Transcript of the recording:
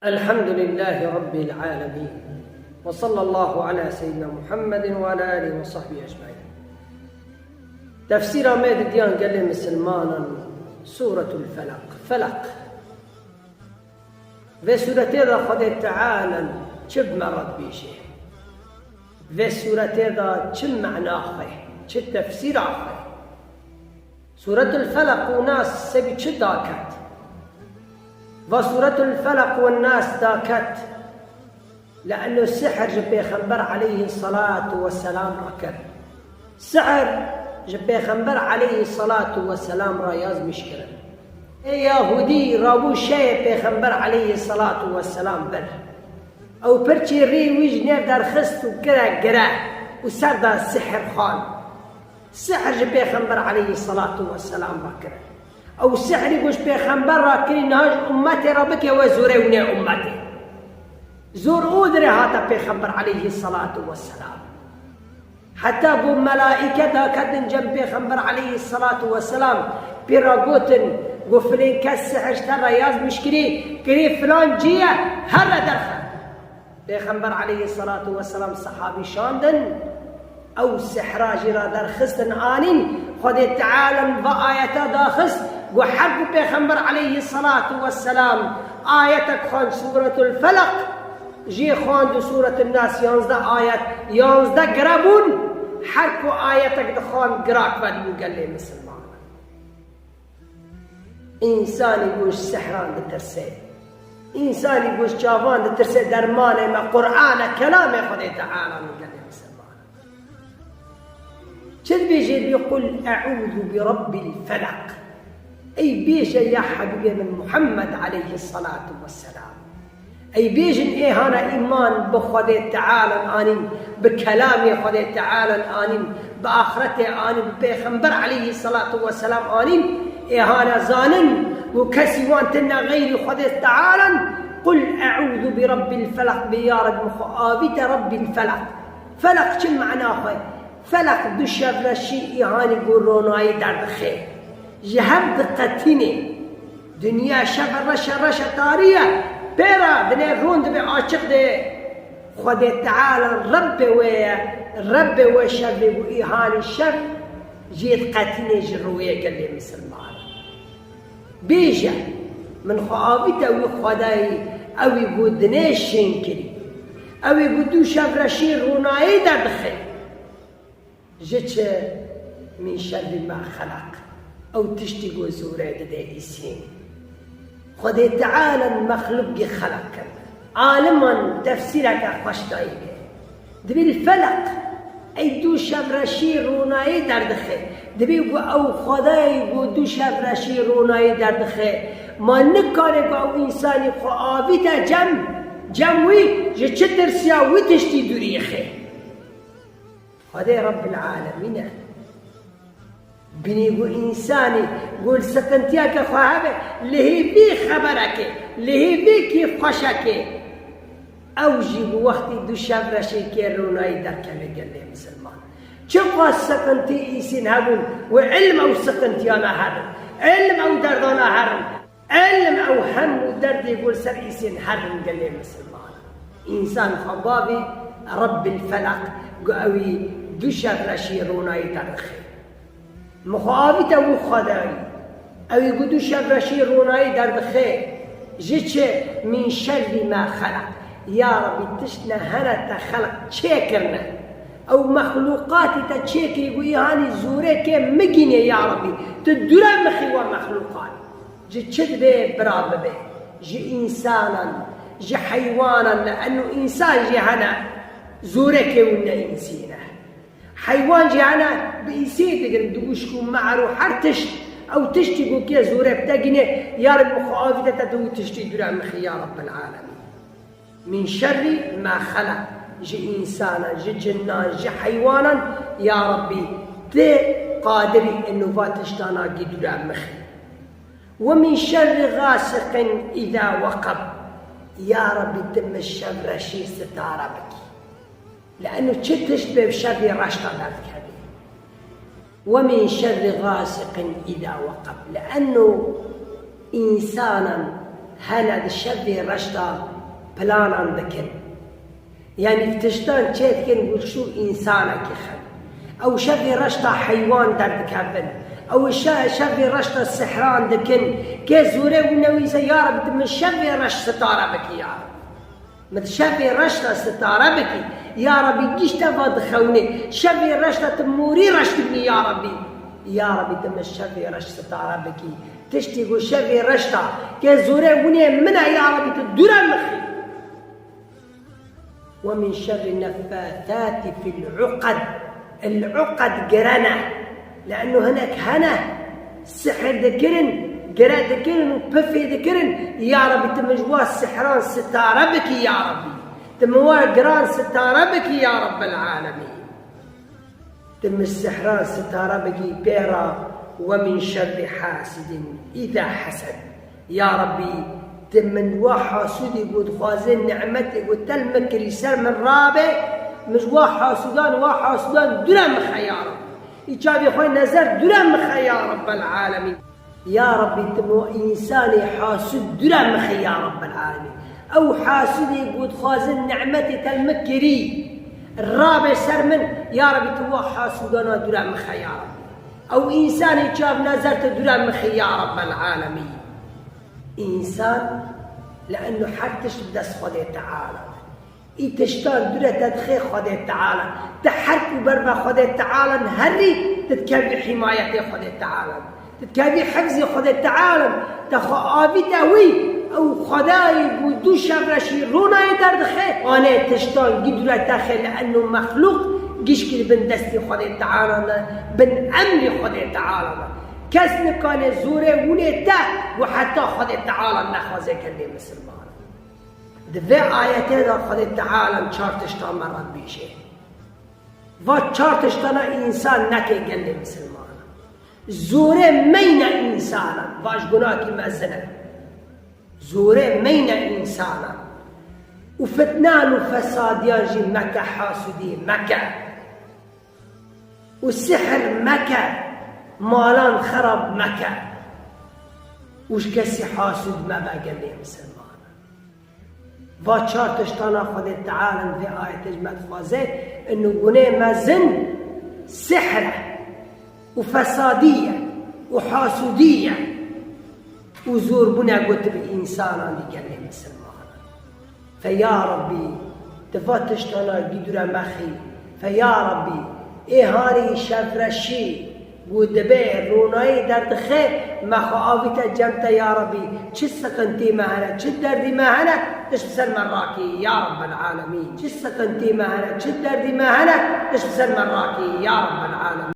الحمد لله رب العالمين، وصلى الله على سيدنا محمد وعلى آله وصحبه أجمعين. تفسير ميد ديان قال لي مسلمانا سورة الفلق. فلق في سورة هذا خد تعالى شب مرض بيشه في سورة هذا شب معناه شب تفسير آخر. سورة الفلق وناس سبي شد داكت، وسورة الفلق والناس داكت لأنه السحر جب خنبر عليه الصلاة والسلام أكر. سحر جب خنبر عليه الصلاة والسلام راياز مشكلة. يهودي رابو شيء بيخنبر عليه الصلاة والسلام بر أو برشي ري ويجنيف دار خست وكرا قرا وسر دا السحر خان. السحر جب بيخنبر عليه الصلاة والسلام بكر أو السحر يقولش بيخنبر راكرين نهاج أمتي ربك وزوري أمتي زور أودري هاتا بيخنبر عليه الصلاة والسلام. حتى قو ملائكة كدن جنب بيخنبر عليه الصلاة والسلام بيراغوتن قفلين كالسحر اشترى ياز مشكلي كري فلان جيه هلا درخل بيخنبر عليه الصلاة والسلام صحابي شاندن أو سحراجي را درخستن آنين خد تعالى بآية داخست وحق بيخنبر عليه الصلاة والسلام آيتك خان سورة الفلق جي خان دو سورة الناس يانزده آيات يانزده قربون حركو آيتك دخان قراك بدو قال لي مسلمان. إنسان يقولش سحران دترسي، إنسان يقولش شافان دترسي درمانه ما قرآن كلامه خدي تعالى من قال لي مسلمان. شد بيجي بيقول أعوذ برب الفلق، أي بيجي يا حبيبي من محمد عليه الصلاة والسلام. أي بيجن إيه هانا إيمان بخدي تعالى آنين بكلامي خدي تعالى آنين بآخرته آنين بيخنبر عليه الصلاة والسلام آنين إيه هانا زانن وكسيوان تنا غير خدي تعالى. قل أعوذ برب الفلق بيارد مخابت رب الفلق. فلق شو معناه؟ فلق دشر الشيء هاني قروناي درد خير جهب دقتيني دنيا شفر رشا طارية بيرا دنيا روند بعاشق ده خدي تعالى رب وشر وإيهان الشر جيت قتيني جروية قال لي مسلمان بيجا من خابته وخداي أو يقول دنيا شنكري أو يقول دو شفر شير روناي درد خير جتش من شر ما خلق أو تشتقوا زورة دي إسين خدي تعالى المخلوق خلق عالما تفسيرك خشتاي دبي الفلق أي دو شفر شير روناي دردخي دبي أو خداي دو شفر شير روناي دردخي ما نكارك أو إنساني خآبته جموي جتش ترسيا وتشتي دوريخي هذا رب العالمين بني يقول إنساني قول سكنتياك خواهبه لهي بي خبرك لهي بي كيف خشك أوجي بوقت دو شفر شكير روناي درك قال لي مسلمان شبقى سكنتي إيسين هبون وعلم أو سكنتيانا هرم علم أو دردانا هرم علم أو هم ودرد يقول سر إيسين هرم قال لي مسلمان. إنسان خبابي رب الفلق قوي دو شفر شيروناي درخي مخابته وخداي أو يقولوا شفر شيروناي درخي جتش من شر ما خلق. يا ربي تشنا هنا تخلق تشكرنا أو مخلوقاتي تشكر يقول هاني زورك مجني يا ربي تدرى مخي ومخلوقات جتش به براب به جي إنسانا جي حيوانا لأنه إنسان جي هنا زورك ونا إنسينه حيوان جانا بيسيد تقدر تقولشكو معرو حرتش أو تشتي كي زورة بتاجني يا رب مخافته تدو تشتي درع مخي يا رب العالمين. من شر ما خلق جي إنسانا جي جنان جي حيوانا يا ربي تي قادري إنه فاتشتانا قي درع مخي. ومن شر غاسق إذا وقب يا ربي تم الشر شي ستارة بك لأنه تشتبه بشر رشطة ذلك. ومن شر غاسق إذا وقب لأنه إنسانا هنا الشر رشطة بلان عندكن يعني تشتان تشيتكن قول شو إنسانك يخل أو شفي رشتا حيوان درد كابن أو شفي رشتا السحران دكن كزوري ونويسة يا رب تم شفي رش ستارة بك يا رب متشفي رشتا ستارة بك يا ربي جيش تفاد خوني شفي رشتا تموري رشتني يا ربي يا ربي تم شفي رش ستارة بك تشتي قول شفي رشتا كزوري وني منها يا ربي تدورا مخي ومن شر النفاثات في العقد قرنة لأنه هناك هنا سحر ذكرن قرا ذكرن وبفي ذكرن يا ربي تمجوا السحران ستارة بك يا ربي تموا قران ستارة بك يا رب العالمين تم السحران ستارة بك بيرا ومن شر حاسد إذا حسد يا ربي تمن وحاسد يقول خوازن نعمتك وتلمك رسال من رابع مجوا حاسدان درم يا رب يجابي خوي نزر درم يا رب العالمين يا ربي تمو إنساني حاسد درم يا رب العالمين أو حاسد يقول خوازن نعمتي تلمكري الرابع سرمن يا ربي تمو حاسدان درم يا رب أو إنسان يجاب نزرت درم يا رب العالمين إنسان لأنه حتى بدس خده تعالى تشتان درة تدخي خده تعالى تحرك بربا خده تعالى هري تتكابي حماية خده تعالى تتكابي حفظ خده تعالى تخابي تهوي أو خداي بودو شبرشي رونا يدردخي أنا تشتان قدرة تدخي لأنه مخلوق قشكي بن دستي خده تعالى بن أمري خده تعالى كسن كان زوره ونيتا وحتى خده تعالى نخوزه كلي مسلمان دفع آياته دا خده تعالى چارتشتا مرات بيشه و چارتشتانا إنسان نكي كلي مسلمان زوره مين إنسانا واش گناكي مأزنه زوره مين إنسانا وفتنان وفساديان جي مكة حاسدي مكة والسحر مكة مالان خرب مكة وش كسي حاسد ما بقى لي مسلمان وچار تشتانا خود تعالى في آية جمعت خوازه انه قناه مازن سحرة وفسادية وحاسودية وزور بنا قلت بإنسانا دي قال لي مسلمان فيا ربي تفتشتانا قدر مخي فيا ربي هاني شفرشي ودبي روناي دردخي ما خافت جمت يا ربي چه سكنتي معنا چه دردي معنا ايش بسل مراكي يا رب العالمين چه سكنتي معنا چه دردي معنا ايش بسل مراكي يا رب العالمين